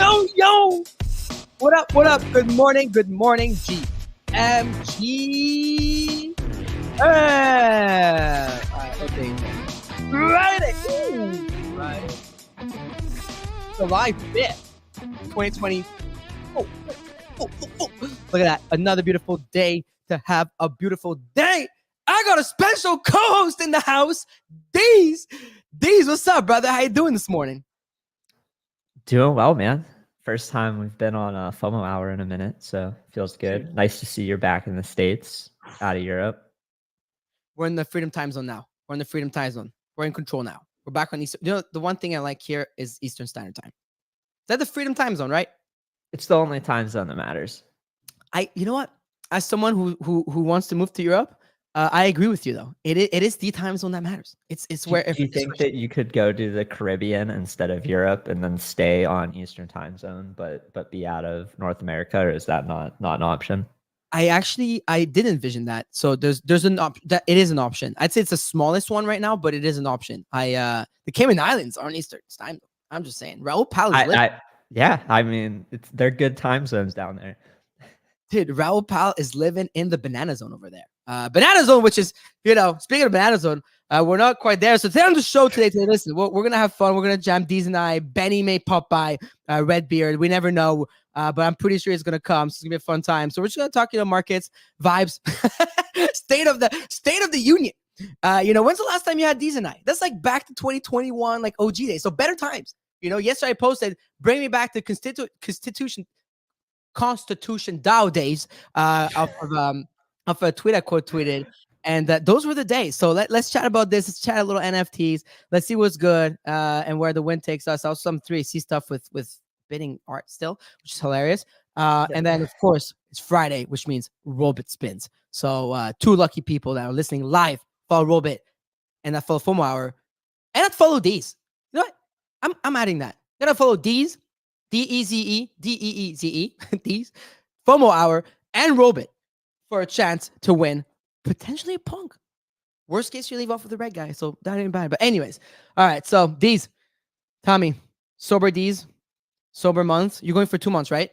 yo. What up, what up? Good morning, GMG. Alright, okay. Friday. Friday. July 5th, 2020. Oh. Look at that. Another beautiful day to have a beautiful day. I got a special co-host in the house, Deeze. Deeze, what's up, brother? How you doing this morning? Doing well, man. First time we've been on a FOMO hour in a minute, so feels good. Nice to see you're back in the States, out of Europe. We're in the freedom time zone now. We're in the freedom time zone. We're in control now. We're back on Eastern. You know, the one thing I like here is Eastern Standard Time. Is that the freedom time zone, right? It's the only time zone that matters. You know what? As someone who wants to move to Europe, I agree with you though. It is the time zone that matters. It's where. Do you think that you could go to the Caribbean instead of Europe and then stay on Eastern time zone, but be out of North America, or is that not an option? I did envision that. So there's that it is an option. I'd say it's the smallest one right now, but it is an option. The Cayman Islands are on Eastern time. I'm just saying. Raul Pal is yeah, I mean, they're good time zones down there. Dude, Raul Pal is living in the banana zone over there. Banana zone, which is, speaking of banana zone, we're not quite there. So today on the show today, listen, we're going to have fun. We're going to jam. Deeze and I, Benny may pop by, Redbeard. We never know, but I'm pretty sure he's going to come. So it's going to be a fun time. So we're just going to talk, markets, vibes, state of the union. When's the last time you had Deeze and I? That's like back to 2021, like OG days. So better times. Yesterday I posted, bring me back to Constitution DAO days of a tweet I quote tweeted, and those were the days. So let's chat about this. Let's chat a little NFTs. Let's see what's good and where the wind takes us. Also some 3AC stuff with bidding art still, which is hilarious. And then of course it's Friday, which means Rollbit spins. So two lucky people that are listening live follow Rollbit and that follow FOMO Hour and that follow Deeze. You know what? I'm adding that. I'm gonna follow Deeze. Deeze, Deeze, FOMO Hour, and Rollbit for a chance to win potentially a punk. Worst case, you leave off with the red guy, so that ain't bad. But anyways, all right. So Deeze, Tommy, sober Deeze, sober months. You're going for 2 months, right?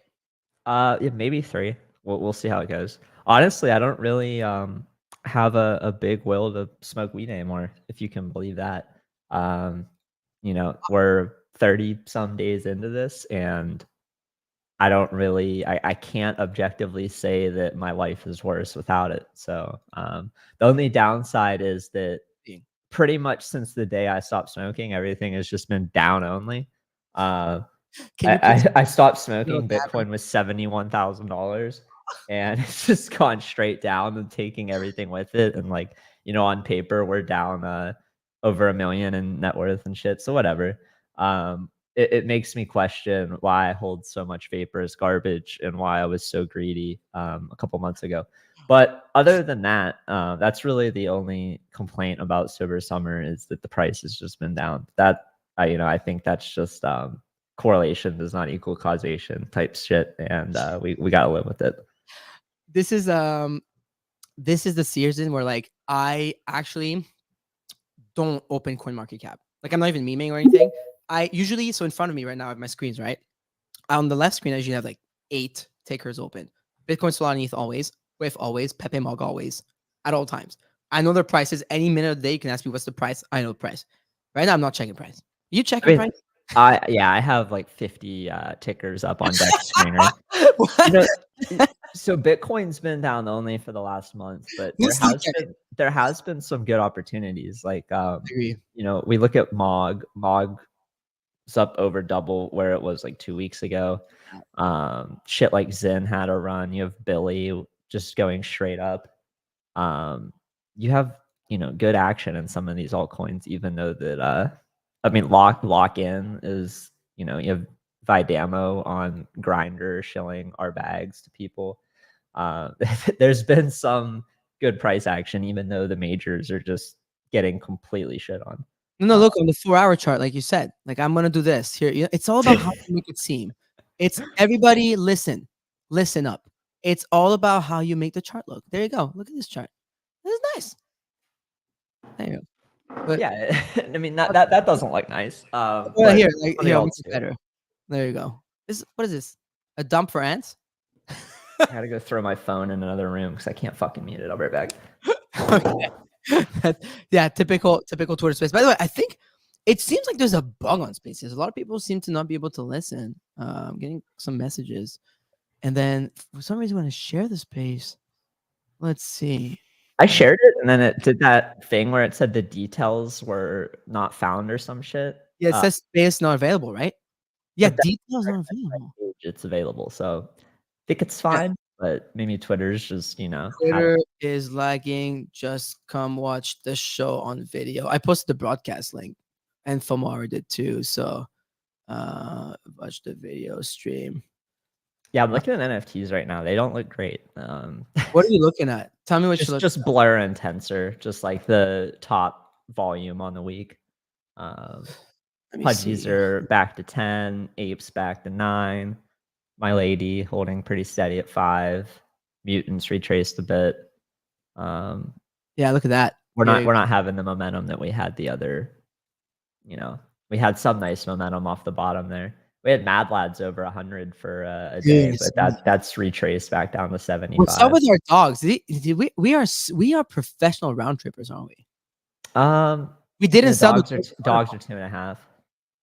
Yeah, maybe 3. We'll see how it goes. Honestly, I don't really have a big will to smoke weed anymore, if you can believe that. We're 30 some days into this, and I don't really, I can't objectively say that my life is worse without it. So the only downside is that pretty much since the day I stopped smoking, everything has just been down only. I stopped smoking, Bitcoin was $71,000, and it's just gone straight down and taking everything with it. And on paper, we're down over $1 million in net worth and shit. So whatever. It makes me question why I hold so much vapor as garbage and why I was so greedy a couple months ago. But other than that, that's really the only complaint about sober summer is that the price has just been down. That I think that's just correlation does not equal causation type shit, and we gotta live with it. This is the season where I actually don't open CoinMarketCap. I'm not even memeing or anything. I usually, so in front of me right now, I have my screens, right? On the left screen, I usually have 8 tickers open. Bitcoin Solana ETH always, WIF always, Pepe Mog always, at all times. I know their prices. Any minute of the day, you can ask me what's the price. I know the price. Right now, I'm not checking price. You checking price? I have 50 tickers up on deck screen, right? So Bitcoin's been down only for the last month, but there has been some good opportunities. We look at Mog. Mog's up over double where it was 2 weeks ago. Shit like Zen had a run. You have Billy just going straight up. You have good action in some of these altcoins, even though that lock in is you have Vidamo on Grinder shilling our bags to people. There's been some good price action, even though the majors are just getting completely shit on. No, look on the 4-hour chart, like you said. I'm gonna do this here. It's all about how you make it seem. It's everybody listen up. It's all about how you make the chart look. There you go. Look at this chart. This is nice. There you go. But yeah, I mean that doesn't look nice. Here, here, better. There you go. What is this? A dump for ants? I gotta go throw my phone in another room because I can't fucking mute it. I'll be right back. Okay. Yeah, typical Twitter space. By the way, I think it seems like there's a bug on Spaces. A lot of people seem to not be able to listen. I'm getting some messages, and then for some reason, when I share the space, let's see. I shared it, and then it did that thing where it said the details were not found or some shit. Yeah, it says space not available, right? Yeah, But details not available. it's available, so I think it's fine. But maybe Twitter's just Twitter is lagging. Just come watch the show on video. I posted the broadcast link, and FOMO HOUR did too. So, watch the video stream. Yeah, I'm looking at NFTs right now. They don't look great. What are you looking at? Tell me what you look. Just Blur and Tensor, just like the top volume on the week. Pudgies are back to 10, Apes back to 9. My Lady holding pretty steady at 5. Mutants retraced a bit. Yeah, look at that. We're not having the momentum that we had the other. We had some nice momentum off the bottom there. We had Mad Lads over 100 for a day, but that's retraced back down to 75. What's up with our dogs? We are professional round trippers, aren't we? We didn't sell dogs are 2.5.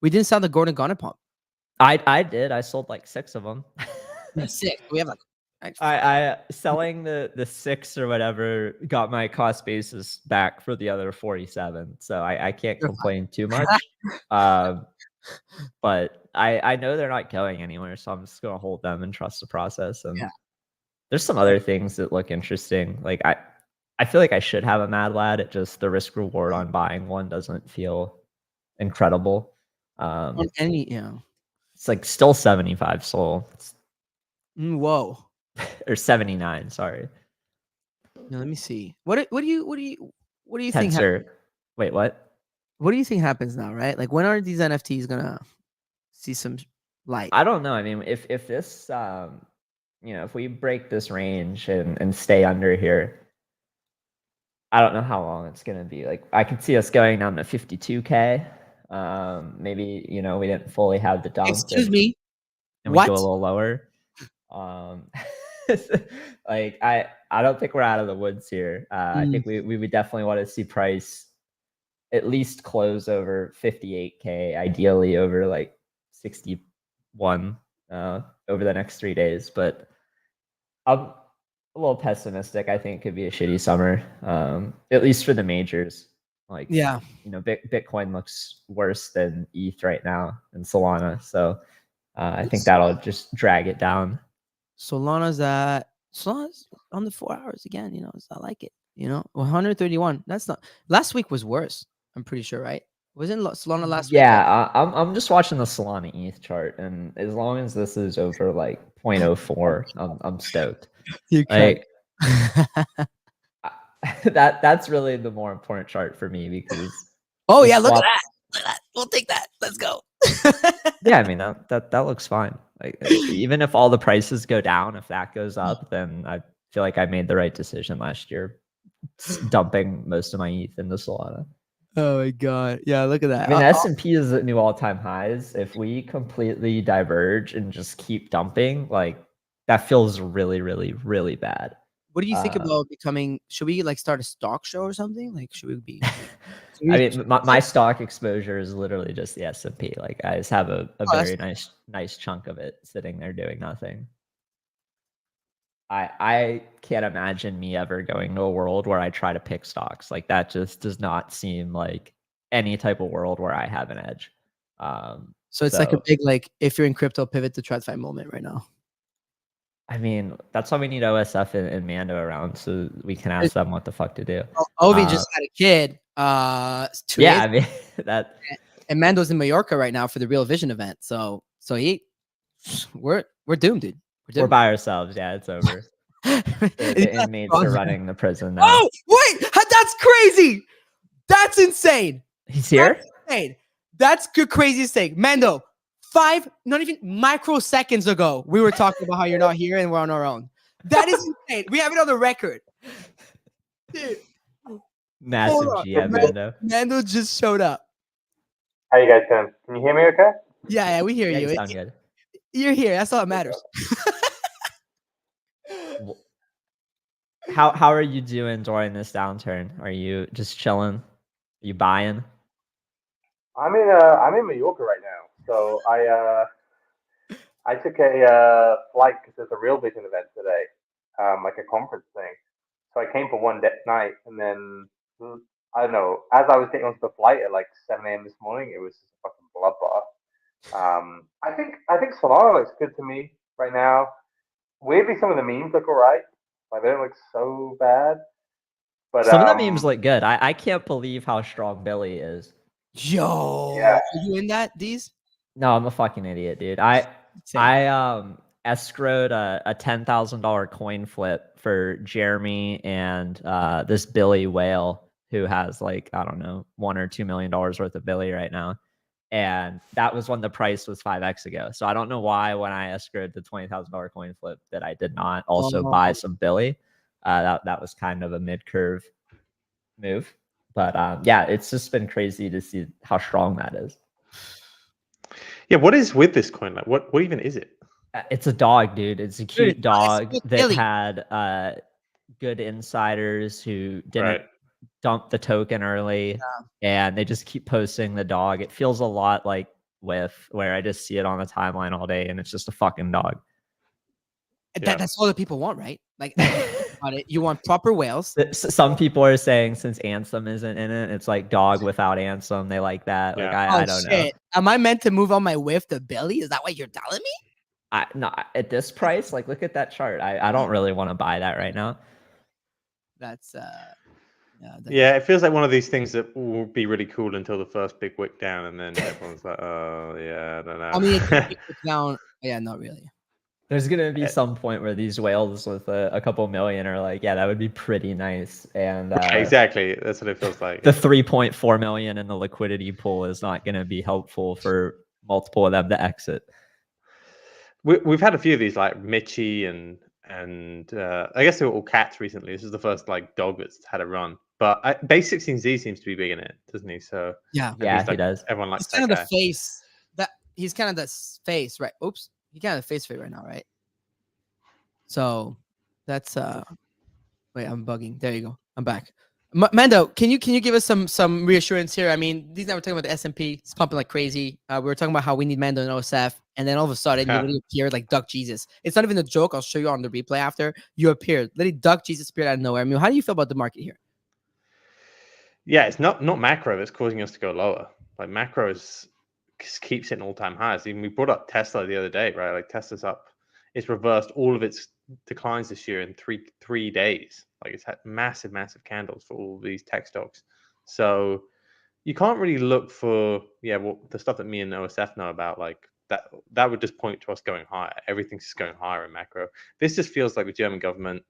We didn't sell the Gordon Gunner pump. I did. I sold like 6 of them. Yeah, 6. We have like. I selling the 6 or whatever got my cost basis back for the other 47, so I can't complain too much. But I know they're not going anywhere, so I'm just gonna hold them and trust the process. And there's some other things that look interesting. Like I feel like I should have a Mad Lad. It just the risk reward on buying one doesn't feel incredible. It's like still 75 soul. Whoa. Or 79, sorry. Now, let me see. What do you think? Wait, what? What do you think happens now? Right? Like, when are these NFTs gonna see some light? I don't know. I mean, if this, if we break this range and stay under here, I don't know how long it's gonna be. Like, I could see us going down to 52K. Maybe we didn't fully have the dump. Excuse me. And we go a little lower. Like I don't think we're out of the woods here. I think we would definitely want to see price at least close over 58K, ideally over like 61 over the next 3 days. But I'm a little pessimistic. I think it could be a shitty summer, at least for the majors. Like, Bitcoin looks worse than ETH right now and Solana. So I think that'll just drag it down. Solana's on the 4 hours again. I like it. 131. That's not. Last week was worse. I'm pretty sure, right? Wasn't Solana last week? Yeah, I'm just watching the Solana ETH chart, and as long as this is over like 0.04, I'm stoked. Like, that's really the more important chart for me because. Oh yeah, look at that. Look at that. We'll take that. Let's go. Yeah, I mean that looks fine. Like, even if all the prices go down, if that goes up, then I feel like I made the right decision last year, dumping most of my ETH into Solana. Oh my god! Yeah, look at that. I mean, S&P is at new all-time highs. If we completely diverge and just keep dumping, like that feels really, really, really bad. What do you think about becoming? Should we like start a stock show or something? Like, should we be? I mean, my stock exposure is literally just the S&P. Like, I just have a very nice chunk of it sitting there doing nothing. I can't imagine me ever going to a world where I try to pick stocks. Like, that just does not seem like any type of world where I have an edge. So it's like a big, like, if you're in crypto, pivot to ThreadGuy moment right now. I mean, that's why we need OSF and Mando around, so we can ask them what the fuck to do. Ovi just had a kid. 2 days. I mean that. And Mando's in Mallorca right now for the Real Vision event. So we're doomed, dude. We're by ourselves. Yeah, it's over. The inmates are running the prison now. Oh wait, that's crazy. That's insane. He's here. That's insane. That's the craziest thing, Mando. 5, not even microseconds ago, we were talking about how you're not here and we're on our own. That is insane. We have it on the record. Dude. Massive GM, Mando. Mando just showed up. How you guys doing? Can you hear me okay? Yeah, we hear you. You sound good. You're here. That's all that matters. How are you doing during this downturn? Are you just chilling? Are you buying? I'm in Mallorca right now, so I took a flight because there's a Real Vision event today, like a conference thing. So I came for one night, and then I don't know. As I was getting onto the flight at like 7 a.m. this morning, it was just a fucking bloodbath. I think Solana looks good to me right now. Weirdly, some of the memes look alright. Like they don't look so bad. But some of the memes look good. I can't believe how strong Billy is. Yo, Yeah. are you in that, Deeze? No, I'm a fucking idiot, dude. I escrowed a $10,000 coin flip for Jeremy and this Billy whale who has like, I don't know, $1 or $2 million worth of Billy right now. And that was when the price was 5x ago. So I don't know why when I escrowed the $20,000 coin flip that I did not also buy some Billy. That was kind of a mid-curve move. But yeah, it's just been crazy to see how strong that is. Yeah, what is with this coin? Like, what even is it? It's a dog, dude. It's a cute dog that Billy. had good insiders who didn't dump the token early, and they just keep posting the dog. It feels a lot like Whiff, where I just see it on the timeline all day, and it's just a fucking dog. That's all that people want, right? Like, on it, you want proper whales. Some people are saying since Ansem isn't in it, it's like dog without Ansem. They like that. Like I don't know. Am I meant to move on my Whiff to Billy? Is that what you're telling me? No, at this price, like look at that chart. I don't really want to buy that right now. That's yeah, it feels like one of these things that will be really cool until the first big wick down, and then everyone's like, oh yeah, I don't know. I mean, it's down. Yeah, not really. There's gonna be some point where these whales with a couple million are like, yeah, that would be pretty nice. And exactly, that's what it feels like. The 3.4 million in the liquidity pool is not gonna be helpful for multiple of them to exit. We've had a few of these, like Mitchie and I guess they were all cats recently. This is the first like dog that's had a run. But Base 16Z seems to be big in it, doesn't he? So yeah, he does. Everyone likes he's kind that of guy. the face. He's kind of the face, right? Oops, he kind of the face for it right now, right? So that's wait, I'm bugging. There you go. I'm back. Mando, can you give us some reassurance here? I mean, these now we're talking about the S&P. It's pumping like crazy. We were talking about how we need Mando and OSF, and then all of a sudden you literally appeared like Duck Jesus. It's not even a joke. I'll show you on the replay after. You appeared. Literally Duck Jesus appeared out of nowhere. I mean, how do you feel about the market here? Yeah, it's not macro that's causing us to go lower. Like macro keeps hitting all-time highs. Even we brought up Tesla the other day, right? Like Tesla's up. It's reversed all of its declines this year in three days. Like it's had massive candles for all these tech stocks. So you can't really look for the stuff that me and OSF know about, like that would just point to us going higher. Everything's just going higher in macro. This just feels like the German government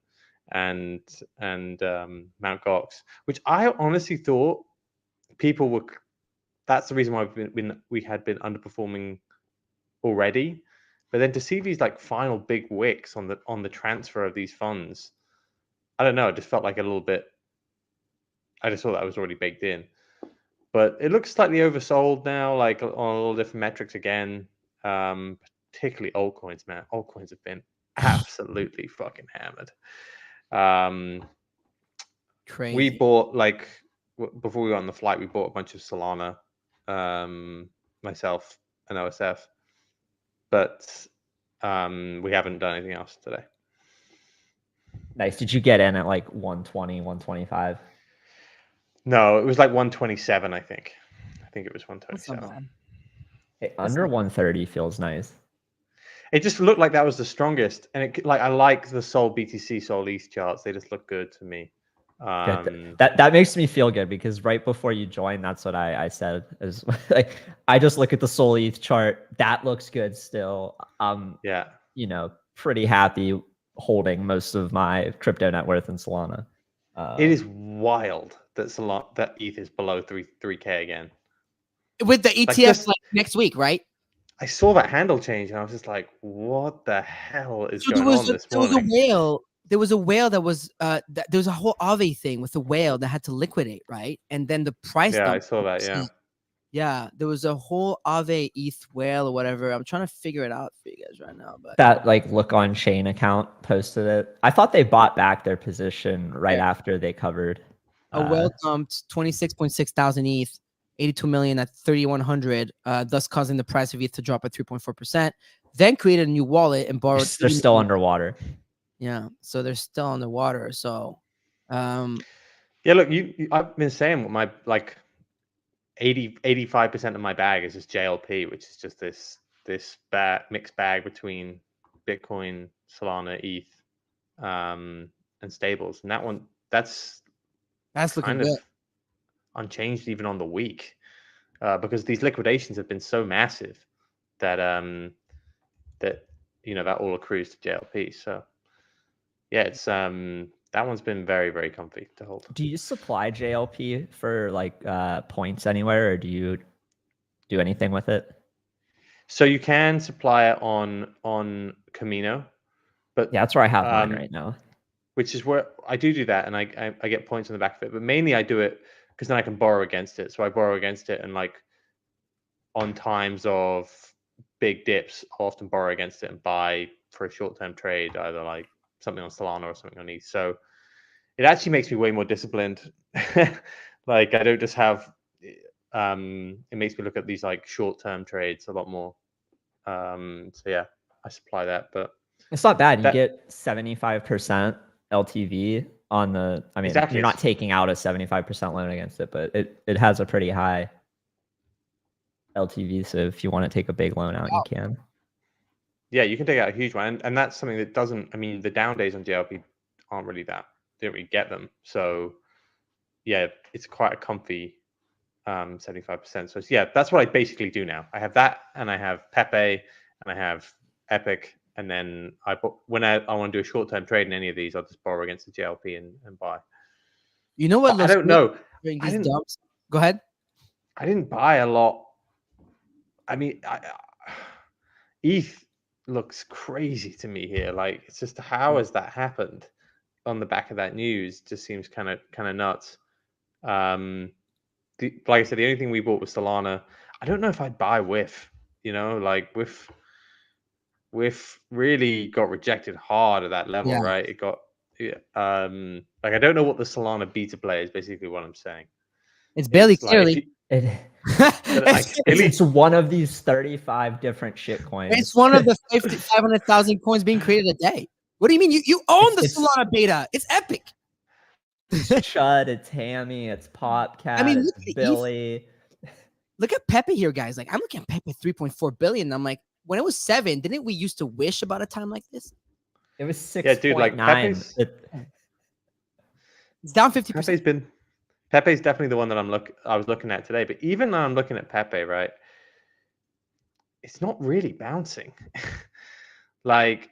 and Mt. Gox, which I honestly thought people were. That's the reason why we had been underperforming already. But then to see these like final big wicks on the transfer of these funds, I don't know. It just felt like a little bit. I just thought that was already baked in, but it looks slightly oversold now, like on all different metrics again. Particularly altcoins, man. Altcoins have been absolutely fucking hammered. Crazy. We bought before we were on the flight, we bought a bunch of Solana, myself and OSF, but we haven't done anything else today. Nice. Did you get in at like 120, 125? No, it was like 127, I think. I think it was 127. Hey, under 130 feels nice. It just looked like that was the strongest. And I like the Sol BTC, Sol ETH charts. They just look good to me. That makes me feel good because right before you joined, that's what I said. Is like I just look at the Sol ETH chart. That looks good still. Pretty happy holding most of my crypto net worth in Solana. It is wild that ETH is below 3K again. With the ETF next week, right? I saw that handle change and I was just like, what the hell is going on this morning? There was a whale that was there was a whole Aave thing with a whale that had to liquidate, right? And then the price. Yeah, I saw that. Yeah. Yeah, there was a whole Aave ETH whale or whatever. I'm trying to figure it out for you guys right now, but That like Look on Chain account posted it. I thought they bought back their position right Yeah. after they covered. a whale dumped 26.6 thousand ETH, 82 million at 3,100, thus causing the price of ETH to drop by 3.4%. Then created a new wallet and borrowed. They're 80 still million. underwater. Yeah, so they're still underwater. So, Yeah, look, I've been saying what my like 85% of my bag is just JLP, which is just this mixed bag between Bitcoin, Solana, ETH, and stables. And that's looking kind good. of unchanged even on the week, because these liquidations have been so massive that that that all accrues to JLP. So yeah, it's that one's been very, very comfy to hold. Do you supply JLP for like points anywhere, or do you do anything with it? So you can supply it on Camino, but Yeah, that's where I have mine right now. which is where I do that, and I get points on the back of it. But mainly I do it because then I can borrow against it. So I borrow against it, and like on times of big dips, I'll often borrow against it and buy for a short-term trade, either like something on Solana or something on ETH. So it actually makes me way more disciplined. Like I don't just have it makes me look at these like short-term trades a lot more. So yeah, I supply that, but It's not bad. You get 75% LTV on the. I mean, exactly. You're not taking out a 75% loan against it, but it has a pretty high LTV. So if you want to take a big loan out, you can. Yeah, you can take out a huge one, and that's something that doesn't. I mean, the down days on JLP aren't really that. They don't really get them. So yeah, it's quite a comfy 75%. So yeah, that's what I basically do now. I have that, and I have Pepe, and I have Epic, and then when I want to do a short-term trade in any of these, I'll just borrow against the JLP and buy. You know what? I don't know. Go ahead. I didn't buy a lot. I mean, ETH looks crazy to me here. Like, it's just how has that happened on the back of that news? Just seems kind of nuts. Like I said, the only thing we bought was Solana. I don't know if I'd buy WIF. Like WIF really got rejected hard at that level, right? It got like I don't know what the Solana beta play is. Basically, what I'm saying. It's barely clearly. It's one of these 35 different shit coins. It's one of the 500,000 coins being created a day. What do you mean? You own the Solana beta? It's epic. It's Chud, it's Hammy, it's Popcat, it's Billy. Look at Pepe here, guys. Like, I'm looking at Pepe 3.4 billion. I'm like, when it was 7, didn't we used to wish about a time like this? It was 6. Yeah, dude, like Pepe's, it's down 50%. Pepe's definitely the one that I was looking at today. But even though I'm looking at Pepe, right, it's not really bouncing. Like,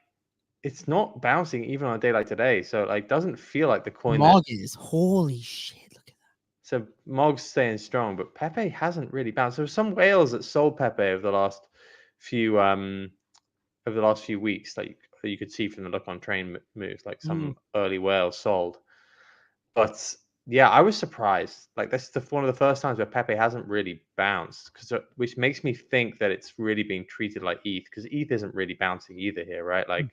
it's not bouncing even on a day like today. So like, doesn't feel like the coin. Mog is holy shit. Look at that. So Mog's staying strong, but Pepe hasn't really bounced. There were some whales that sold Pepe over the last few weeks, like you could see from the look on train moves, like some early whales sold. But yeah, I was surprised. Like, this is one of the first times where Pepe hasn't really bounced, which makes me think that it's really being treated like ETH, because ETH isn't really bouncing either here, right? Like,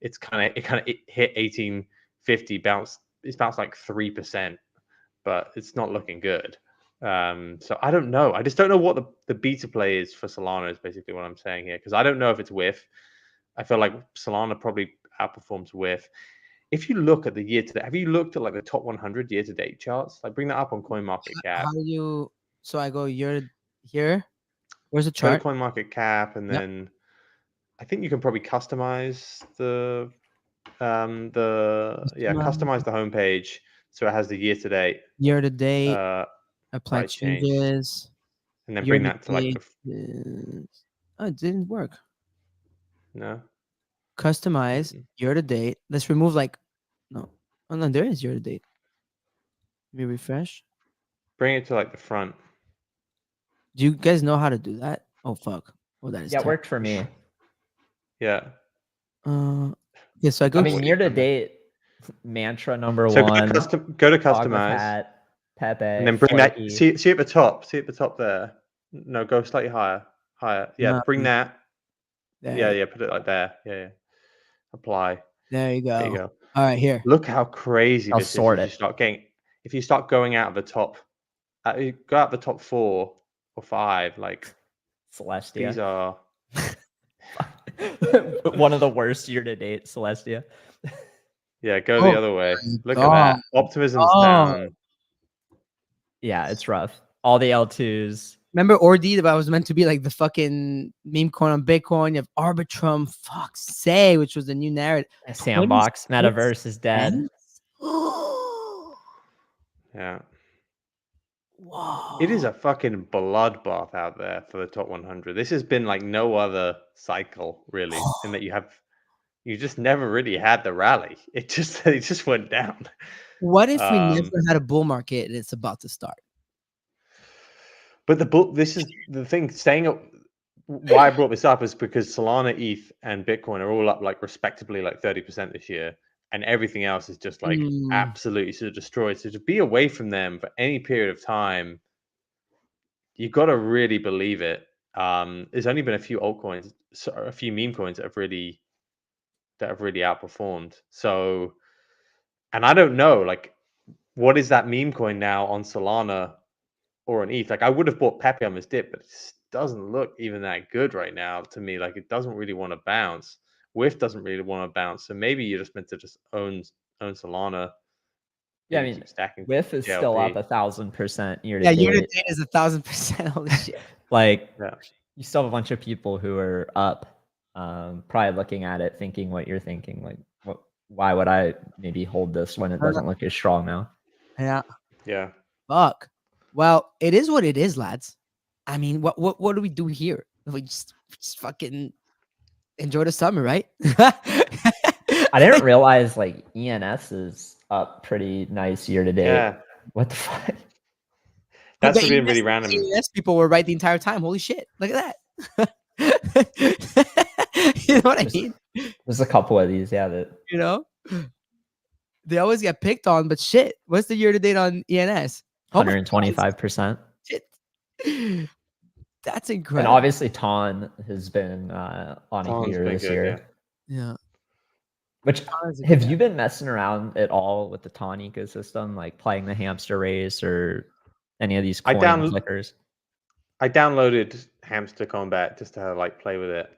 it hit 1850, it's bounced like 3%, but it's not looking good. So I don't know. I just don't know what the beta play is for Solana, is basically what I'm saying here, because I don't know if it's WIF. I feel like Solana probably outperforms WIF. If you look at the year to date, have you looked at like the top 100 year to date charts? Like, bring that up on CoinMarketCap. How do you? So I go here. Where's the chart? Go to CoinMarketCap, and then I think you can probably customize customize the homepage so it has the year to date. Year to date. Apply changes. And then bring that to like oh, it didn't work. No. Customize year to date. Let's remove no. Oh no, there is year to date. Let me refresh. Bring it to like the front. Do you guys know how to do that? Oh fuck. Oh, that is it worked for me. Yeah. Yeah, so I go. I mean, year to date, mantra number so one. Go to customize. Pepe, and then bring that. Flaky. See at the top. See at the top there. No, go slightly higher. Yeah, bring that. Yeah. Put it like there. Yeah. Apply. There you go. There you go. All right, here. Look how crazy I'll this sort is. If you start going out of the top, you go out the top 4 or 5. Like Celestia. these are one of the worst year to date. Celestia. Yeah, go the other way. Look at God. that. Optimism's down. Yeah, it's rough. All the L2s. Remember Ordi that was meant to be like the fucking meme coin on Bitcoin? You have Arbitrum, fuck's sake, which was the new narrative. Sandbox, Metaverse is dead. Yeah. Wow. It is a fucking bloodbath out there for the top 100. This has been like no other cycle, really, in that you just never really had the rally. It just went down. What if we never had a bull market and it's about to start? But this is the thing. Why I brought this up is because Solana, ETH, and Bitcoin are all up like respectively like 30% this year, and everything else is just like absolutely sort of destroyed. So to be away from them for any period of time, you got to really believe it. There's only been a few altcoins, a few meme coins that have really outperformed. So, and I don't know, like, what is that meme coin now on Solana or on ETH? Like, I would have bought Pepe on this dip, but it just doesn't look even that good right now to me. Like, it doesn't really want to bounce. WIF doesn't really want to bounce. So maybe you're just meant to just own Solana. Yeah, I mean, stacking WIF is still up 1,000% year to date. Yeah, year to date is 1,000%. Holy shit! Like, you still have a bunch of people who are up, probably looking at it, thinking what you're thinking. Like, why would I maybe hold this when it doesn't look as strong now? Yeah. Fuck. Well, it is what it is, lads. I mean, what do we do here? We just fucking enjoy the summer, right? I didn't realize like ENS is up pretty nice year to date. Yeah. What the fuck? That's been really random. ENS people were right the entire time. Holy shit! Look at that. You know what I mean? There's a couple of these, yeah. That they always get picked on, but shit, what's the year to date on ENS? 125%. Shit. That's incredible. And obviously, Ton has been on a heater this year. Yeah. Which have you been messing around at all with the Ton ecosystem, like playing the hamster race or any of these coin flickers? I downloaded Hamster Combat just to like play with it.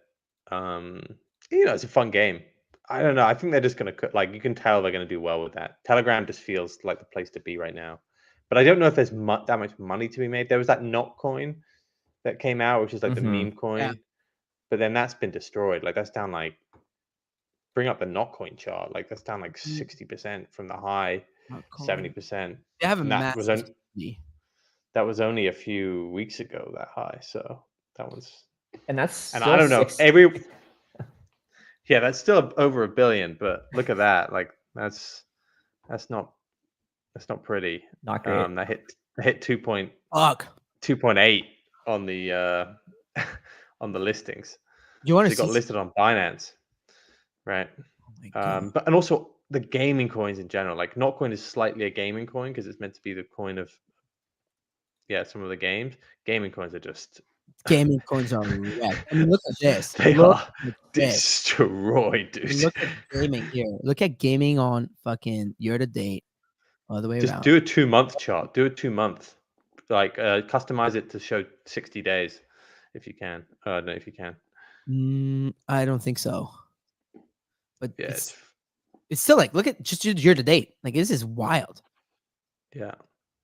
It's a fun game. I don't know. I think they're just gonna like, you can tell they're gonna do well with that. Telegram just feels like the place to be right now. But I don't know if there's that much money to be made. There was that Not coin that came out, which is like the meme coin, but then that's been destroyed. Like that's down like, bring up the Not coin chart. Like that's down like 60% from the high, 70%. They have a massive. That was only a few weeks ago, that high. So that was, and that's, and I don't know, that's still over $1 billion, but look at that. Like that's not pretty. Not great. That hit 2.8 on the on the listings. You want to got listed on Binance, right? But and also the gaming coins in general. Like Notcoin is slightly a gaming coin because it's meant to be the coin of some of the games. Gaming coins are just gaming coins are wrecked. I mean, look at this. They are destroyed, dude. Look at gaming here. Look at gaming on fucking year to date. All the way just around. Do a 2-month chart. Do a 2-month. Like customize it to show 60 days if you can. No, if you can. I don't think so. But yeah, it's still like, look at just year to date. Like this is wild. Yeah.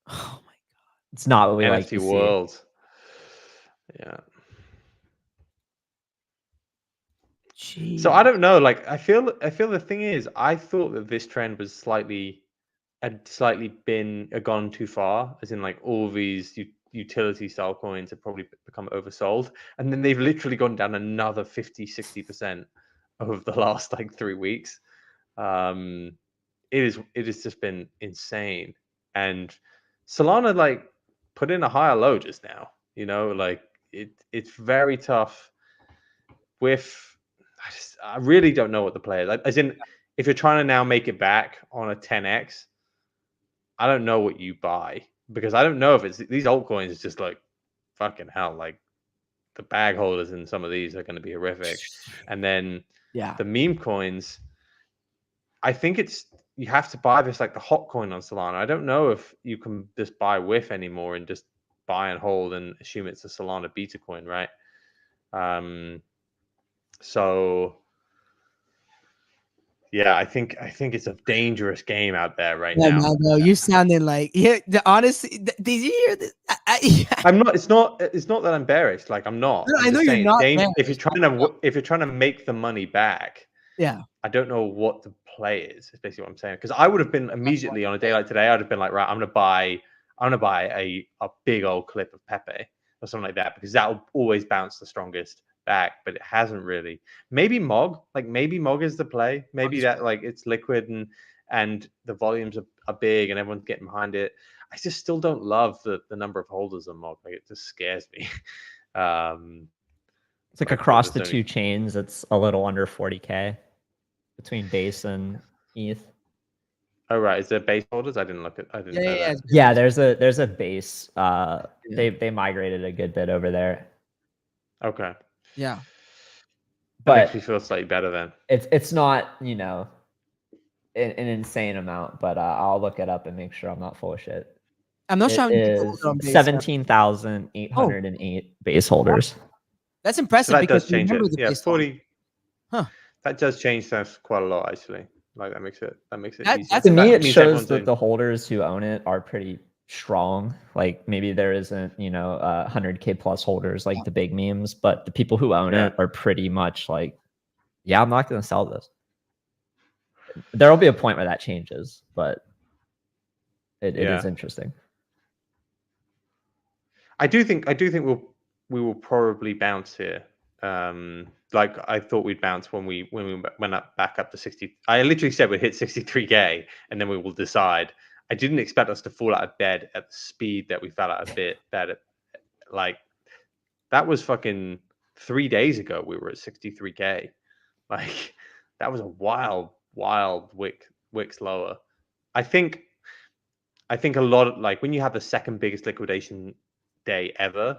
Oh my god. It's not what we like to world. See. Yeah. Jeez. So I don't know. Like I feel the thing is, I thought that this trend was had slightly gone too far, as in like all these utility style coins have probably become oversold, and then they've literally gone down another 50-60% over the last like 3 weeks. It has just been insane, and Solana like put in a higher low just now. Like it's very tough with. I really don't know what the play is. Like, as in, if you're trying to now make it back on a 10x. I don't know what you buy because I don't know if it's these altcoins is just like fucking hell. Like the bag holders in some of these are going to be horrific, and then the meme coins. I think you have to buy this like the hot coin on Solana. I don't know if you can just buy whiff anymore and just buy and hold and assume it's a Solana beta coin, right? So yeah, I think it's a dangerous game out there right now. No, you sounding like honestly. Did you hear this? I'm not. It's not that I'm bearish. Like I'm not. No, I'm I know just you're saying, not Dame, bearish. if you're trying to make the money back, Yeah. I don't know what the play is. Is basically what I'm saying. Because I would have been immediately on a day like today. I'd have been like, right, I'm gonna buy a big old clip of Pepe or something like that because that will always bounce the strongest back. But it hasn't really. Maybe Mog, maybe Mog is the play. Maybe that like it's liquid and the volumes are big and everyone's getting behind it. I just still don't love the number of holders on Mog. Like it just scares me. It's like across the two chains, it's a little under 40K between base and ETH. Oh right, is there base holders? I didn't know that. Yeah, there's a base. They migrated a good bit over there. Okay. Yeah. That But makes me feel slightly better then. It's not, an insane amount, but I'll look it up and make sure I'm not full of shit. I'm not sure. It is 17,808 base holders. That's impressive. So that because does change it. Yeah, 40. Huh. That does change things quite a lot, actually. Like that makes it easier. To me, it shows that the holders who own it are pretty strong. Like maybe there isn't, 100K plus holders like the big memes, but the people who own it are pretty much like, yeah, I'm not going to sell this. There will be a point where that changes, but it is interesting. I do think we will probably bounce here. Like I thought we'd bounce when we went back up to 60. I literally said we'd hit 63K and then we will decide. I didn't expect us to fall out of bed at the speed that we fell out of bed. Like that was fucking 3 days ago. We were at 63K. Like that was a wild wicks lower. I think a lot of like when you have the second biggest liquidation day ever,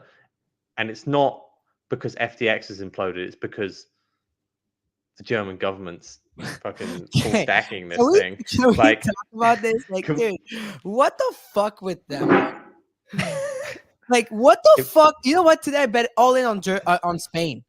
and it's not because FTX has imploded, it's because the German government's fucking full stacking this thing. Can we talk about this? Like, dude, what the fuck with them? Like, what the fuck? You know what? Today I bet all in on Spain.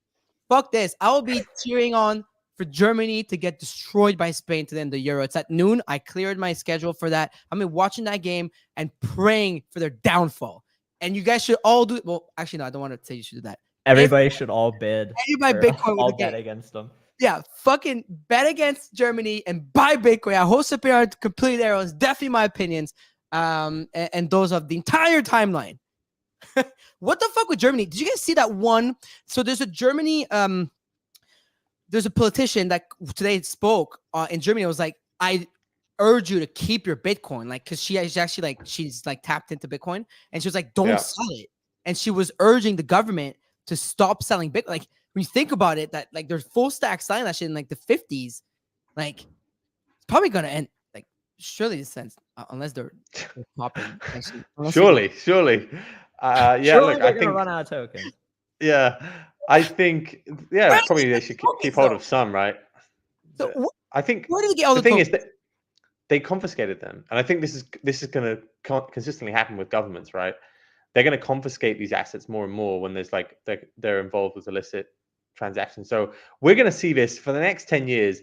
Fuck this. I will be cheering on for Germany to get destroyed by Spain to the end of the Euro. It's at noon. I cleared my schedule for that. I'm watching that game and praying for their downfall. And you guys should all do it. Well, actually, no, I don't want to say you should do that. Everybody should all bid. Everybody Bitcoin all bet against them. Yeah, fucking bet against Germany and buy Bitcoin. I host up here complete arrows. Definitely my opinions. And those of the entire timeline. What the fuck with Germany? Did you guys see that one? So there's a Germany, there's a politician that today spoke in Germany. It was like, I urge you to keep your Bitcoin. Like, cause she's actually she's tapped into Bitcoin and she was like, don't sell it. And she was urging the government to stop selling Bitcoin. Like when you think about it, that like there's full stack selling that shit in like the 50s. Like it's probably going to end. Like surely in a sense, unless they're popping. Surely. Yeah, surely look, they're I think run out of tokens. Yeah, I think probably they should keep hold of some, right? So I think where do they get all the the thing tokens? is that they confiscated them, and I think this is going to consistently happen with governments, right? They're going to confiscate these assets more and more when there's like they're involved with illicit transactions. So we're going to see this for the next 10 years.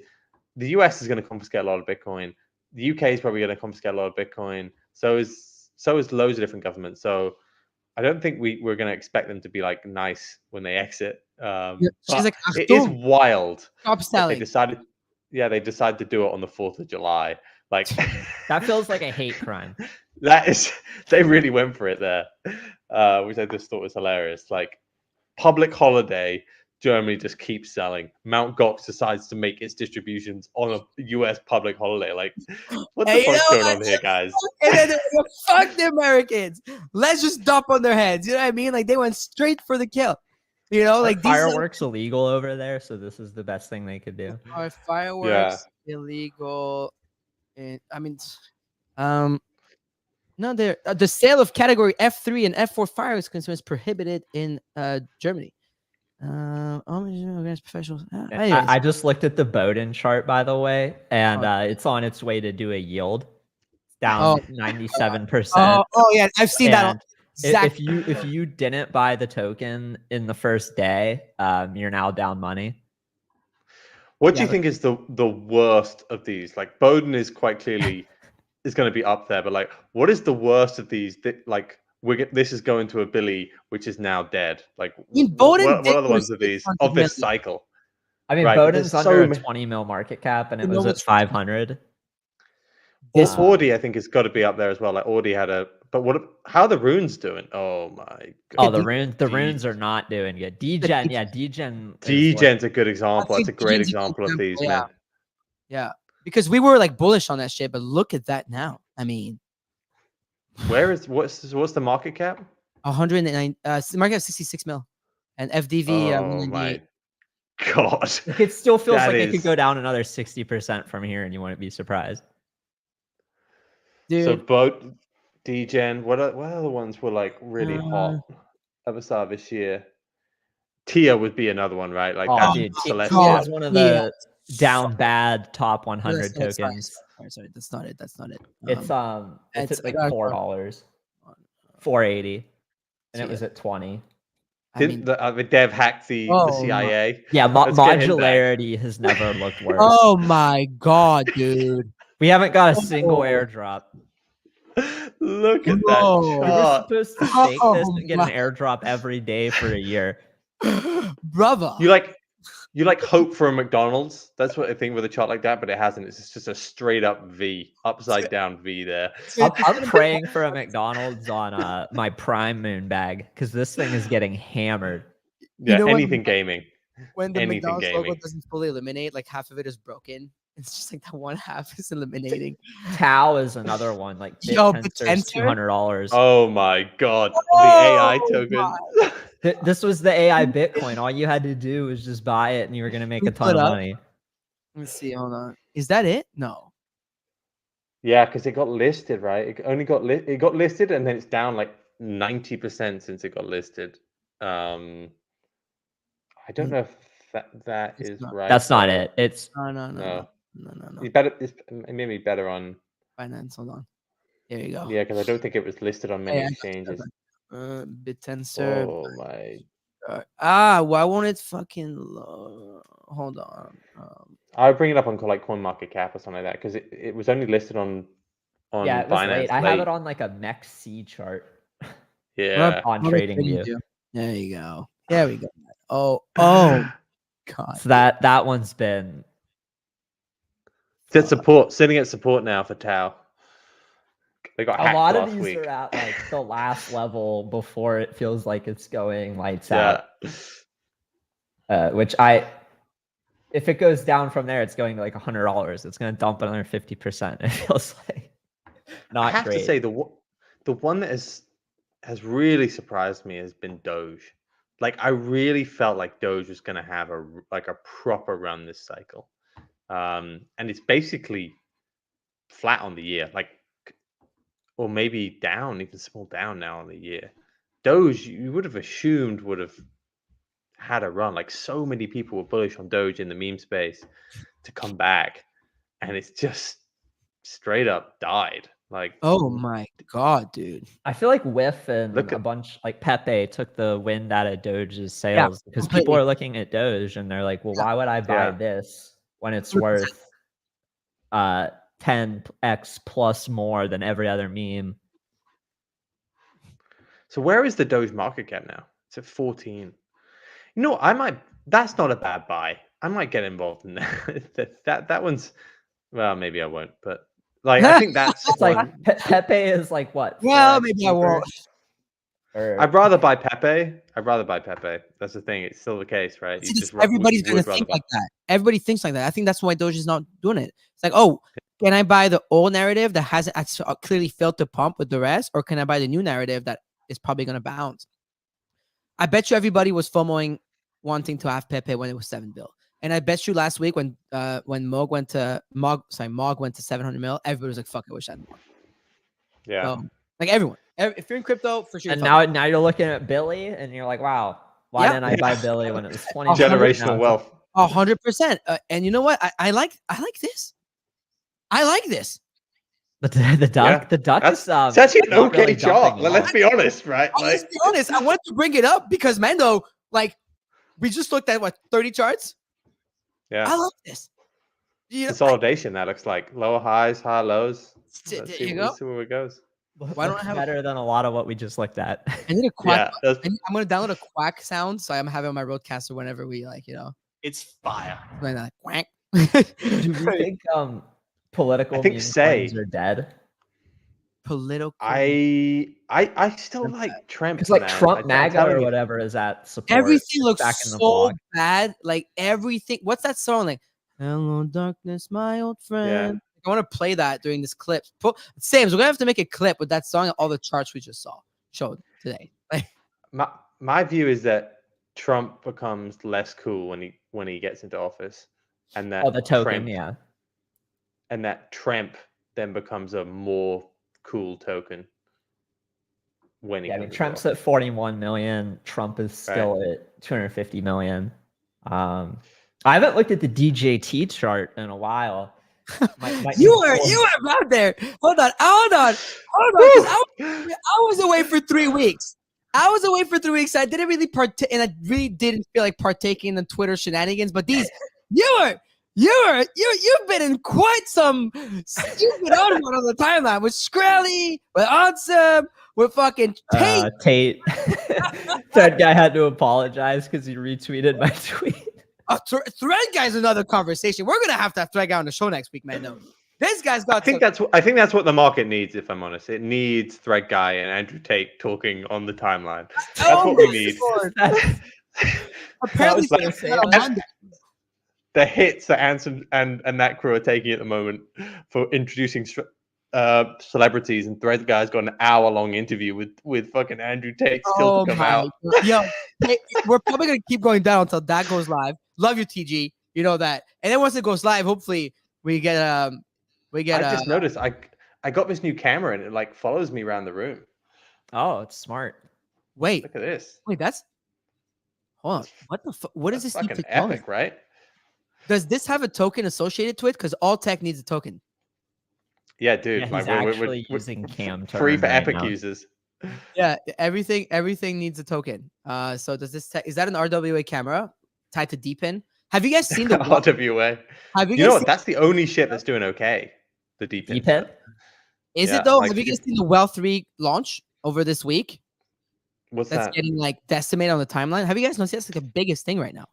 The US is going to confiscate a lot of Bitcoin. The UK is probably going to confiscate a lot of Bitcoin. So is loads of different governments. So I don't think we're going to expect them to be like nice when they exit. She's like, it is wild. Stop selling. They decided to do it on the 4th of July. Like that feels like a hate crime. They really went for it there, which I just thought was hilarious. Like public holiday, Germany just keeps selling. Mt. Gox decides to make its distributions on a US public holiday. Like, what the fuck's going on here, guys? And then fuck the Americans. Let's just dump on their heads. You know what I mean? Like they went straight for the kill. You know, like fireworks illegal over there, so this is the best thing they could do. Are fireworks illegal? And I mean, no, No, the sale of category F3 and F4 fire extinguishers is prohibited in Germany. Professionals. I just looked at the Bowden chart, by the way, and it's on its way to do a yield. It's down 97%. Oh yeah, I've seen that. Exactly. If you didn't buy the token in the first day, you're now down money. What do you think is the worst of these? Like Bowden is quite clearly is going to be up there, but like, what is the worst of these? Like, this is going to a Billy, which is now dead. Like, what are the ones of these of this cycle? I mean, Bowden's under a 20 mil market cap, and it was at 500. This Audi, I think, has got to be up there as well. Like Audi had a, but how are the runes doing? Oh my god! Oh, the runes are not doing good. Degen, yeah, Degen. Degen's a good example. That's a great example of these, man. Yeah, because we were like bullish on that shit, but look at that now. I mean, what's the market cap? 109. Market cap 66 mil, and FDV. Oh my god! It still feels like it could go down another 60% from here, and you wouldn't be surprised. Dude. So both Degen, what other ones were like really hot at the start of this year? Tia would be another one, right? Like Tia is one of the down bad top 100 tokens. Sorry, that's not it. It's at like $4, 480, and it was at 20. Didn't the dev hack the CIA? Yeah, modularity has never looked worse. Oh my god, dude. We haven't got a single airdrop. Look at that chart. We're supposed to stake this and get an airdrop every day for a year. Brother. You like hope for a McDonald's. That's what I think with a chart like that, but it hasn't. It's just a straight up V, upside down V there. I'm praying for a McDonald's on my Prime Moon bag because this thing is getting hammered. Yeah, anything gaming. When the McDonald's logo doesn't fully eliminate, like half of it is broken. It's just like that one half is eliminating. Tau is another one. Like BitTensor's $200. Oh my god, the AI token. This was the AI Bitcoin. All you had to do was just buy it, and you were gonna make a ton of money. Let me see. Hold on. Is that it? No. Yeah, because it got listed, right? It only got listed, and then it's down like 90% since it got listed. I don't know if that is right. That's not it. It's no. It's maybe better on Binance. Hold on. There you go. Yeah, because I don't think it was listed on many exchanges. BitTensor. Oh my god. Why won't it fucking hold on? I'll bring it up on like CoinMarketCap or something like that because it was only listed on it was Binance. I have it on like a MEXC chart. Yeah, on TradingView. There you go. There we go. Oh god. So that one's been sitting at support now for Tau. They got a lot of last these week. are at like the last level before it feels like it's going lights out. Which if it goes down from there, it's going to like $100. It's going to dump another 50%. It feels like not I have great. to say the one that has really surprised me has been Doge. Like I really felt like Doge was going to have a proper run this cycle, and it's basically flat on the year, or maybe down, even small down now on the year. Doge, you would have assumed would have had a run. Like so many people were bullish on Doge in the meme space to come back, and it's just straight up died. Like, oh my god, dude! I feel like Whiff and a bunch like Pepe took the wind out of Doge's sales because people are looking at Doge and they're like, well, why would I buy this when it's worth 10x plus more than every other meme? So where is the Doge market cap now? It's at 14. You know, that's not a bad buy. I might get involved in that. that one's, well, maybe I won't, but like I think that's it's like Pepe is like what? Well, maybe I won't. I'd rather buy Pepe. That's the thing. It's still the case, right? Everybody's gonna think like that. Everybody thinks like that. I think that's why Doge is not doing it. It's like, oh, can I buy the old narrative that hasn't clearly failed to pump with the rest, or can I buy the new narrative that is probably gonna bounce? I bet you everybody was FOMOing, wanting to have Pepe when it was 7 bill. And I bet you last week when Mog went to 700 mil, everybody was like, "Fuck, I wish I had more." Yeah. So Like everyone. If you're in crypto, for sure. And you're now you're looking at Billy, and you're like, wow, why Yeah. didn't I buy Billy when it was 20? Generational wealth. 100%. And you know what? I like this. I like this. But the duck, Yeah. the duck That's is it's actually an not okay really chart. dumping Let's along. be honest, right? Let's be honest. I wanted to bring it up because Mando, like, we just looked at what 30 charts. Yeah. I love this. You know, Consolidation. That looks like lower highs, higher lows. there Let's you see, go. let's see where it goes. Why don't I have better than a lot of what we just looked at? I need a quack. Yeah, I'm gonna download a quack sound, so I'm having my roadcaster whenever we like, It's fire. when I quack. Do you think political I think meme say- coins are dead? Political. I still like Trump. It's like man. Trump I'm MAGA telling or you. whatever is at support. Everything looks back in the so blog. bad. Like everything. What's that song? Like, hello, darkness, my old friend. I want to play that during this clip. Sam's, we're gonna have to make a clip with that song and all the charts we just showed today. Like, My view is that Trump becomes less cool when he gets into office, and that the token, Trump, yeah. and that Trump then becomes a more cool token when he. Yeah, I mean, comes into Trump's office. at 41 million. Trump is still at 250 million. I haven't looked at the DJT chart in a while. you were out there. Hold on. 'cause I was away for 3 weeks. I didn't really partake, and I really didn't feel like partaking in Twitter shenanigans. But these, you've been in quite some. You've been on the timeline with Skrelly, with Ansem, with fucking Tate. Tate. ThreadGuy had to apologize because he retweeted my tweet. ThreadGuy is another conversation. We're gonna have to have ThreadGuy on the show next week, man. No, this guy's got. I think that's what the market needs. If I'm honest, it needs ThreadGuy and Andrew Tate talking on the timeline. That's what we need. Apparently, The hits that Anson and that crew are taking at the moment for introducing celebrities, and ThreadGuy's got an hour-long interview with fucking Andrew Tate still to come out. Yo, we're probably gonna keep going down until that goes live. Love you, TG. You know that. And then once it goes live, hopefully we get. I just noticed I got this new camera and it like follows me around the room. Oh, it's smart. Wait, Look at this. that's. Hold on. What the fuck? What is That's this new fucking technology? epic, right? Does this have a token associated to it? Because all tech needs a token. Yeah, dude. Yeah, he's like actually using Cam free for right Epic now. users. Yeah, everything needs a token. So does this is that an RWA camera tied to D-pin? Have you guys seen the RWA. Have you You know guys what? That's the only ship that's doing okay. The deep end. D-pin? Is Yeah, it though? like Have you you guys seen the Well 3 launch over this week? What's That's that? getting like decimated on the timeline. Have you guys noticed that's like the biggest thing right now?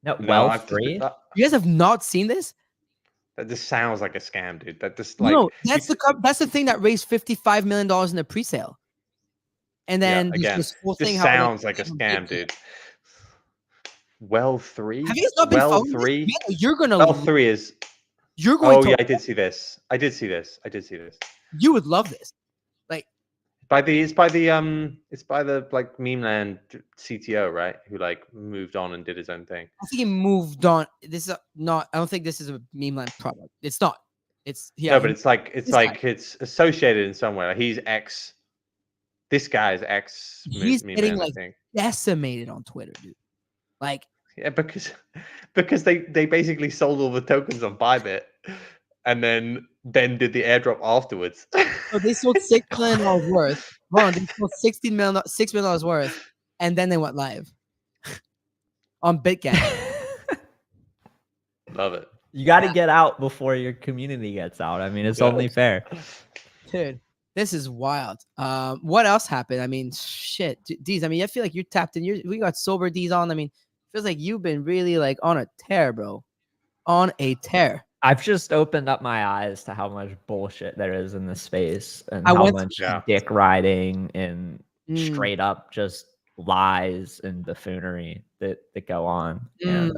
No, No, well, I've just free. been- You guys have not seen this? that just sounds like a scam, dude. That just like No, that's the thing that raised $55 million in the pre-sale. And then yeah, there's again, this whole just thing. how they- sounds like a scam, dude. Well 3? Have you guys not been Well following this? 3? Man, you're gonna. Well 3 is You're going Oh to. yeah, I did see this. I did see this. You would love this. It's by the like Meme Land CTO, right? Who like moved on and did his own thing. I think he moved on. This is not. I don't think this is a meme land product. It's not. It's yeah. No, but it's like this guy. it's associated in some way. Like he's ex. This guy's ex. He's Meme getting Man, I like think. decimated on Twitter, dude. Like Yeah, because they basically sold all the tokens on Bybit, and then did the airdrop afterwards. so they sold $6 million worth. Hold on, they sold $6 million worth, and then they went live on BitGang. Love it. You got to get out before your community gets out. I mean, it's Yeah. only fair. Dude, this is wild. What else happened? I mean, shit, Deeze. I mean, I feel like you tapped in. We got sober Deeze on. I mean, feels like you've been really like on a tear, bro. On a tear. I've just opened up my eyes to how much bullshit there is in this space and I how went- much Yeah. dick riding and Mm. straight up just lies and buffoonery that go on. And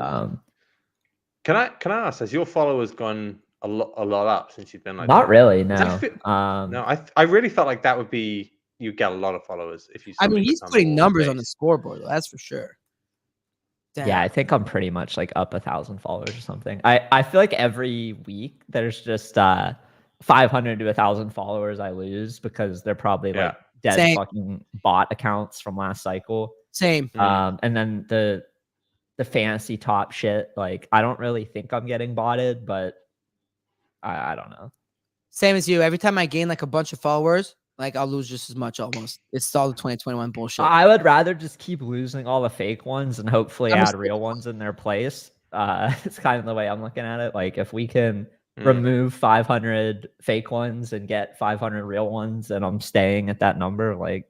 Can I ask? Has your followers gone a lot up since you've been like? not that? really, Does that no. feel- No, I really felt like that would be you get a lot of followers if you. I mean, suddenly he's become putting more numbers on the based. scoreboard, though, that's for sure. Damn. Yeah, I think I'm pretty much like up 1,000 followers or something. I feel like every week there's just a 500 to 1,000 followers I lose because they're probably like dead Same. fucking bot accounts from last cycle. Same. And then the fantasy top shit, like I don't really think I'm getting botted, but I don't know. Same as you. Every time I gain like a bunch of followers, like I'll lose just as much almost. It's all the 2021 bullshit. I would rather just keep losing all the fake ones and hopefully I'm a add stick real ones in their place. It's kind of the way I'm looking at it. Like if we can remove 500 fake ones and get 500 real ones, and I'm staying at that number, like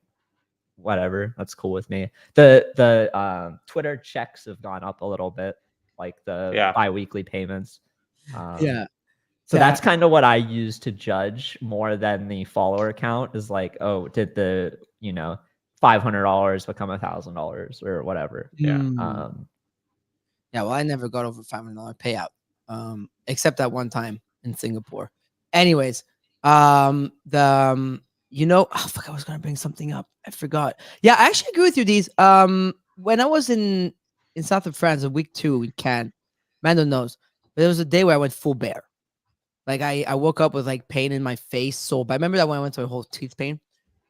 whatever, that's cool with me. The Twitter checks have gone up a little bit, like the bi-weekly payments. So that's kind of what I use to judge more than the follower count, is like, oh, did the $500 become $1,000 or whatever. Well, I never got over $500 payout, except that one time in Singapore. Anyways, oh fuck, I was gonna bring something up. I forgot. Yeah, I actually agree with you, Deeze. When I was in south of France in week 2 in Cannes, Mando knows, but there was a day where I went full bear. Like I woke up with like pain in my face so bad. I remember that when I went to a whole teeth pain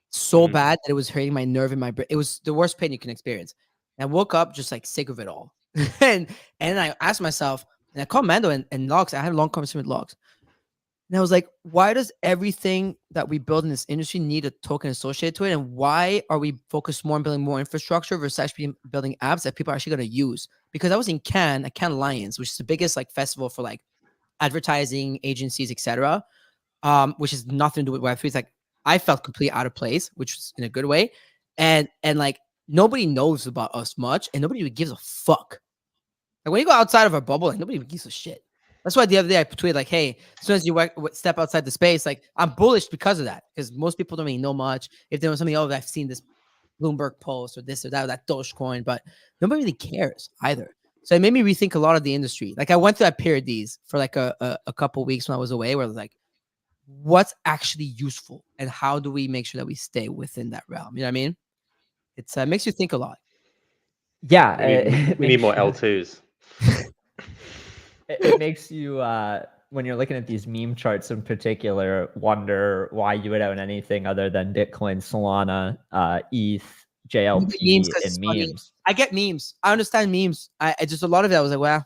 so bad that it was hurting my nerve in my brain. It was the worst pain you can experience. And I woke up just like sick of it all. and I asked myself, and I called Mando and Logs. I had a long conversation with Logs. And I was like, why does everything that we build in this industry need a token associated to it? And why are we focused more on building more infrastructure versus actually building apps that people are actually going to use? Because I was in Cannes, at Cannes Lions, which is the biggest like festival for like advertising agencies, etc., which has nothing to do with Web3. It's like I felt completely out of place, which was in a good way, and like nobody knows about us much, and nobody really gives a fuck. Like when you go outside of our bubble, like nobody gives a shit. That's why the other day I tweeted like, "Hey, as soon as you step outside the space, like I'm bullish because of that, because most people don't really know much. If there was something, oh, I've seen this Bloomberg post or this or that Doge coin, but nobody really cares either." So it made me rethink a lot of the industry. Like I went through that period Deeze for like a couple weeks when I was away, where I was like, what's actually useful and how do we make sure that we stay within that realm? You know what I mean? It's makes you think a lot. Yeah, we need more L2s. It makes you when you're looking at these meme charts in particular, wonder why you would own anything other than Bitcoin, Solana, ETH, JLP, and memes. I get memes. I understand memes. I just a lot of it. I was like, well,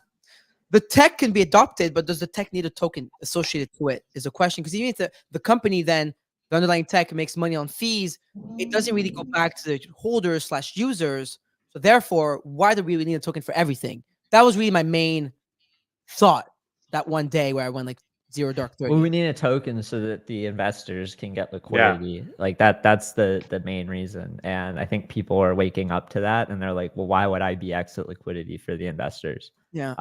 the tech can be adopted, but does the tech need a token associated to it? Is a question, because even if the company then the underlying tech makes money on fees, it doesn't really go back to the holders / users. So therefore, why do we really need a token for everything? That was really my main thought that one day where I went like zero dark 30. Well, we need a token so that the investors can get liquidity. Like that's the main reason. And I think people are waking up to that, and they're like, well, why would I be exit liquidity for the investors? You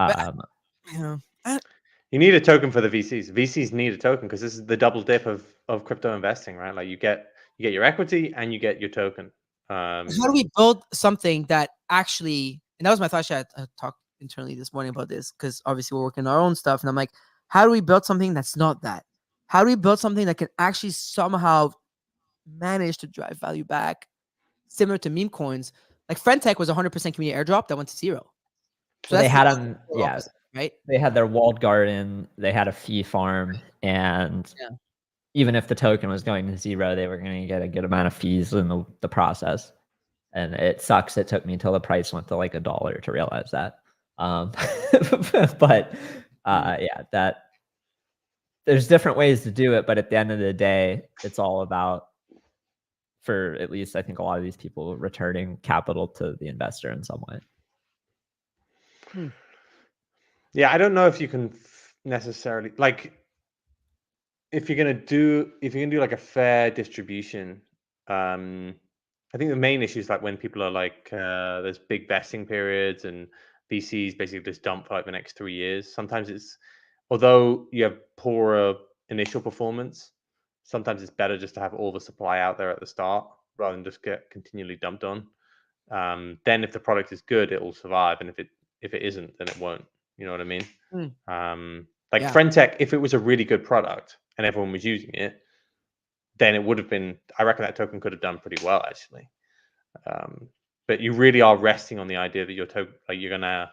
need a token for the VCs. VCs need a token because this is the double dip of crypto investing, right? Like you get your equity and you get your token. How do we build something that actually, and that was my thought. I talked internally this morning about this, because obviously we're working on our own stuff, and I'm like, how do we build something that's not that? How do we build something that can actually somehow manage to drive value back, similar to meme coins? Like Friendtech was 100% community airdrop that went to zero. So they had them, right? They had their walled garden, they had a fee farm, and even if the token was going to zero, they were going to get a good amount of fees in the process. And it sucks. It took me until the price went to like $1 to realize that. But that there's different ways to do it. But at the end of the day, it's all about, for at least I think a lot of these people, returning capital to the investor in some way. Yeah, I don't know if you can necessarily, like, if you're gonna do like a fair distribution. I think the main issue is like when people are like, there's big vesting periods and VCs basically just dump for like the next 3 years. Sometimes it's, although you have poorer initial performance, sometimes it's better just to have all the supply out there at the start rather than just get continually dumped on. Then if the product is good, it will survive, and if it isn't, then it won't. You know what I mean? Friendtech, if it was a really good product and everyone was using it, then it would have been, I reckon that token could have done pretty well, actually. But you really are resting on the idea that your token, like you're gonna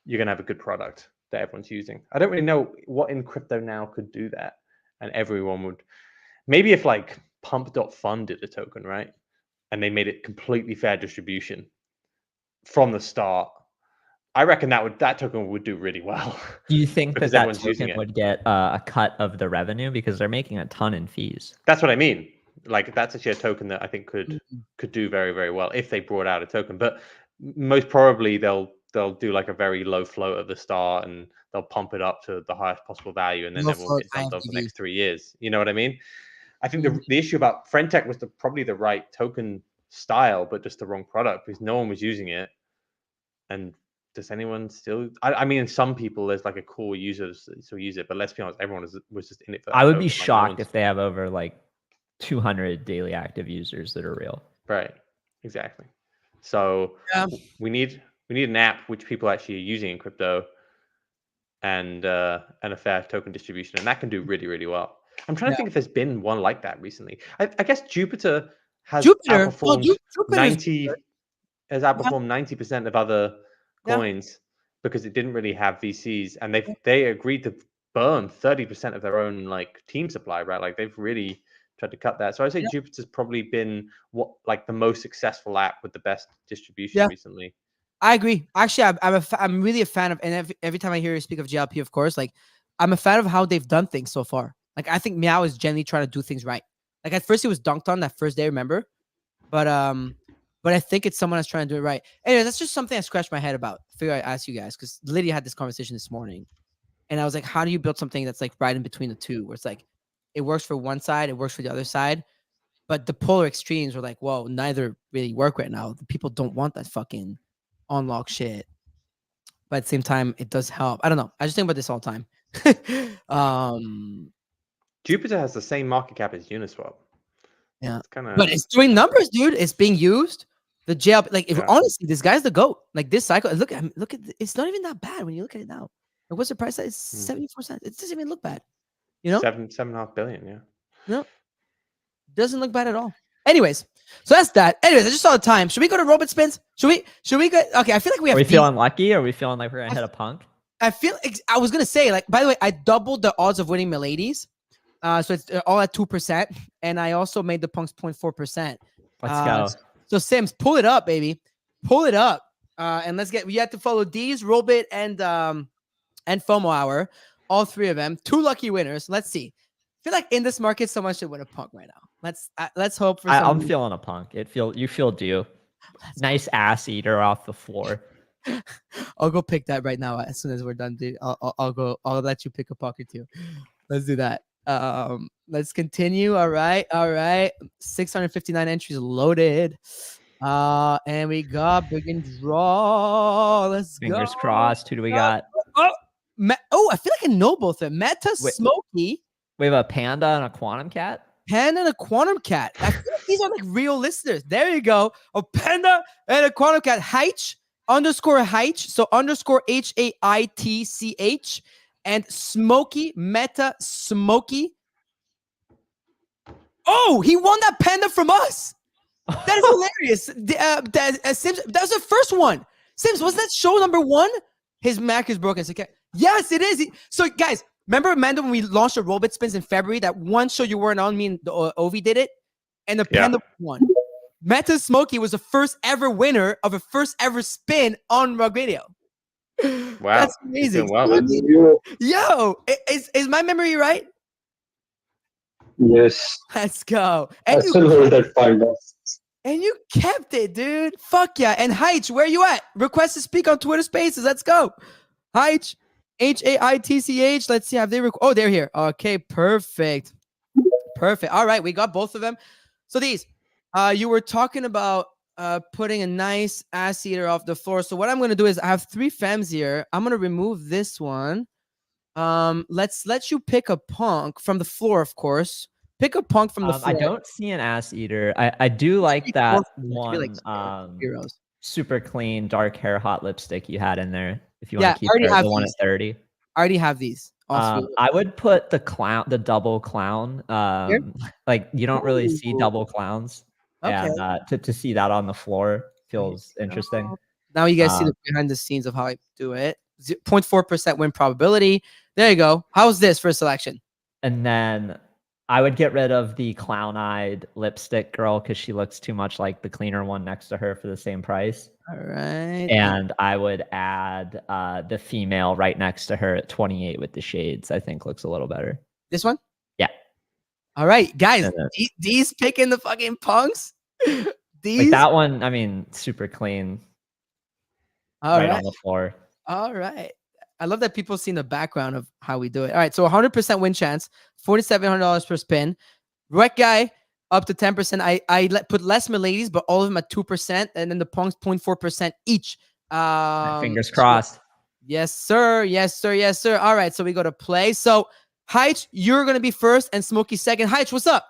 have a good product that everyone's using. I don't really know what in crypto now could do that. and everyone would. Maybe if like Pump.fund did a token, right, and they made it completely fair distribution from the start, I reckon that token would do really well. Do you think because that everyone's using token it. would get a cut of the revenue because they're making a ton in fees? That's what I mean. Like that's actually a token that I think could do very, very well if they brought out a token. But most probably they'll do like a very low float at the start and they'll pump it up to the highest possible value, and then Low everyone float, gets dumped over the IFTV. next 3 years. You know what I mean? I think the issue about Friendtech was probably the right token style, but just the wrong product because no one was using it. And does anyone still? I mean, some people there's like a core users that still use it, but let's be honest, everyone was just in it for that I would be token, like, no shocked one's- if they have over like 200 daily active users that are real. Right, exactly. So Yeah. we need an app which people actually are using in crypto, and a fair token distribution, and that can do really, really well. I'm trying to think if there's been one like that recently. I guess Jupiter has outperformed Jupiter's 90% of other Yeah. coins because it didn't really have VCs, and they agreed to burn 30% of their own like team supply, right? Like they've really tried to cut that. So I'd say Jupiter's probably been the most successful app with the best distribution recently. I agree. Actually, I'm really a fan of, and every time I hear you speak of GLP, of course, like I'm a fan of how they've done things so far. Like I think Meow is generally trying to do things right. Like at first it was dunked on that first day, remember? But I think it's someone that's trying to do it right. Anyway, that's just something I scratched my head about. I figured I'd ask you guys because Lydia had this conversation this morning, and I was like, how do you build something that's like right in between the two, where it's like it works for one side, it works for the other side, but the polar extremes were like, whoa, neither really work right now. The people don't want that fucking unlock shit, but at the same time it does help. I don't know, I just think about this all the time. Jupiter has the same market cap as Uniswap. Yeah, it's kind of, but it's doing numbers, dude. It's being used. The jail, like if honestly, this guy's the GOAT. Like this cycle, look at it's not even that bad when you look at it now. Like what's the price? It's 74 cents. It doesn't even look bad. You know, 7.5 billion. Yeah. No, doesn't look bad at all. Anyways, so that's that. Anyways, I just saw the time. Should we go to Robot Spins? Should we go? Okay, I feel like we have. Are we feeling lucky? Are we feeling like we're gonna hit a punk? I feel. I was gonna say, like, by the way, I doubled the odds of winning Miladies. So it's all at 2%, and I also made the punks 0.4%. Let's go. So Sims, pull it up, baby, pull it up, and let's get. We have to follow Deeze, Robit, and FOMO Hour, all three of them. 2 lucky winners. Let's see. I feel like in this market, someone should win a punk right now. Let's hope for. I'm feeling a punk. You feel due. Nice ass eater off the floor. I'll go pick that right now as soon as we're done, dude. I'll let you pick a pocket too. Let's do that. Let's continue. All right. 659 entries loaded. And we got big and draw. Let's go. Fingers crossed. Who do we got? I feel like I know both of them. Meta Smokey. We have a panda and a quantum cat. Panda and a quantum cat. I feel like these are like real listeners. There you go. A panda and a quantum cat. Heich _Heich. So _HAITCH. And Smokey, Meta Smokey. Oh, he won that panda from us. That is hilarious. Sims, that was the first one. Sims, was that show number 1? His Mac is broken. Okay. Yes, it is. So, guys, remember, Mando, when we launched the Robot Spins in February, that one show you weren't on, me and Ovi did it, and the panda won. Meta Smokey was the first ever winner of a first ever spin on Rug Radio. Wow, that's amazing. Wow, yo, is my memory right? Yes. Let's go. And you kept it, dude. Fuck yeah. And Heich, where you at? Request to speak on Twitter Spaces. Let's go. Heich, HAITCH. Let's see. Have they? Oh, they're here. Okay, perfect. All right, we got both of them. So these, you were talking about putting a nice ass eater off the floor. So what I'm gonna do is I have 3 fems here. I'm gonna remove this one. Let's let you pick a punk from the floor, of course. Pick a punk from the floor. I don't see an ass eater. I do like that one. Heroes. Super clean dark hair hot lipstick you had in there. If you want to keep the one at 30. I already have these. I would put the double clown. Like you don't really see double clowns. Okay. And to see that on the floor feels interesting. Now you guys see the behind the scenes of how I do it. 0.4% win probability. There you go. How's this for a selection? And then I would get rid of the clown-eyed lipstick girl because she looks too much like the cleaner one next to her for the same price. All right. And I would add the female right next to her at 28 with the shades. I think looks a little better. This one? Yeah. All right, guys. And Deeze picking the fucking punks. Deeze. like that one, I mean, super clean. All right right. on the floor. All right. I love that people see the background of how we do it. All right, so 100% win chance, $4,700 per spin. ThreadGuy up to 10%. I put less Miladies, but all of them at 2%, and then the punks 0.4% each. Fingers crossed. Yes, sir. Yes, sir. Yes, sir. All right, so we go to play. So, Heich, you're gonna be first, and Smokey second. Heich, what's up?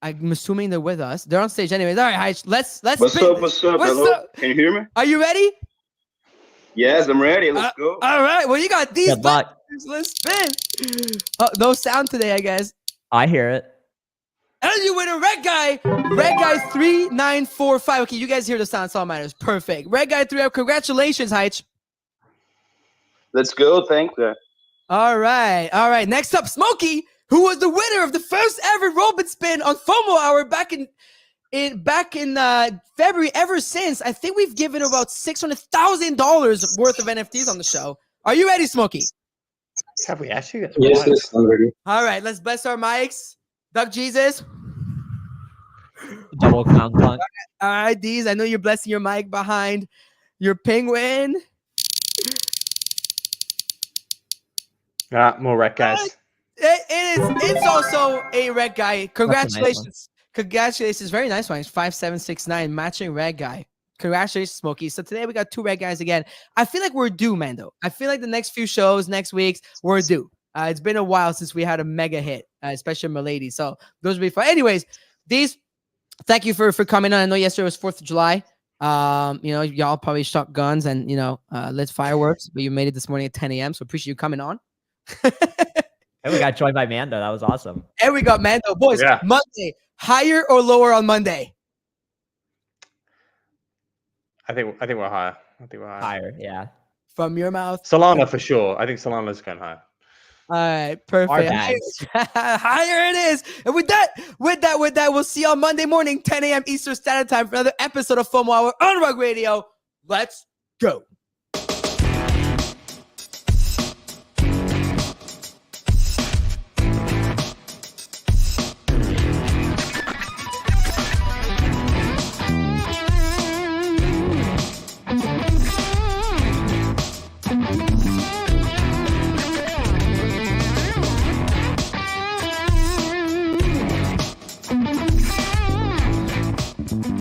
I'm assuming they're with us. They're on stage anyways. All right, Heich, let's. What's up? What's up? What's Hello? up? Can you hear me? Are you ready? Yes, I'm ready. Let's go. All right. Well, you got these. Good luck. Let's spin. Oh, no sound today, I guess. I hear it. And you win a ThreadGuy. ThreadGuy 3945. Okay, you guys hear the sound. That's all matters. Perfect. ThreadGuy 3. Congratulations, Heich. Let's go. Thank you. All right. All right. Next up, Smokey, who was the winner of the first ever Robot spin on FOMO Hour back in February. Ever since, I think we've given about $600,000 worth of NFTs on the show. Are you ready, Smokey? Have we actually? Yes, I'm ready. All right, let's bless our mics. Duck Jesus. Double clown clunk. All right, Deeze, I know you're blessing your mic behind your penguin. More wreck guys. It's also a red guy. Congratulations. Nice Congratulations. Very nice one. It's 5769 matching red guy. Congratulations, Smokey. So today we got two red guys again. I feel like we're due, Mando. I feel like the next few shows, next weeks, we're due. It's been a while since we had a mega hit, especially Milady. So those will be fun. Anyways, Deeze, thank you for coming on. I know yesterday was 4th of July. You know, y'all probably shot guns and, you know, lit fireworks, but you made it this morning at 10 a.m. So appreciate you coming on. And we got joined by Mando. That was awesome. And we got Mando. Boys, Yeah. Monday, higher or lower on Monday? I think we're higher. I think we're higher. Higher, yeah. From your mouth. Solana for sure. I think Solana's going higher. All right, perfect. Our bags. Higher it is. And with that, we'll see you on Monday morning, 10 a.m. Eastern Standard Time for another episode of FOMO Hour on Rug Radio. Let's go.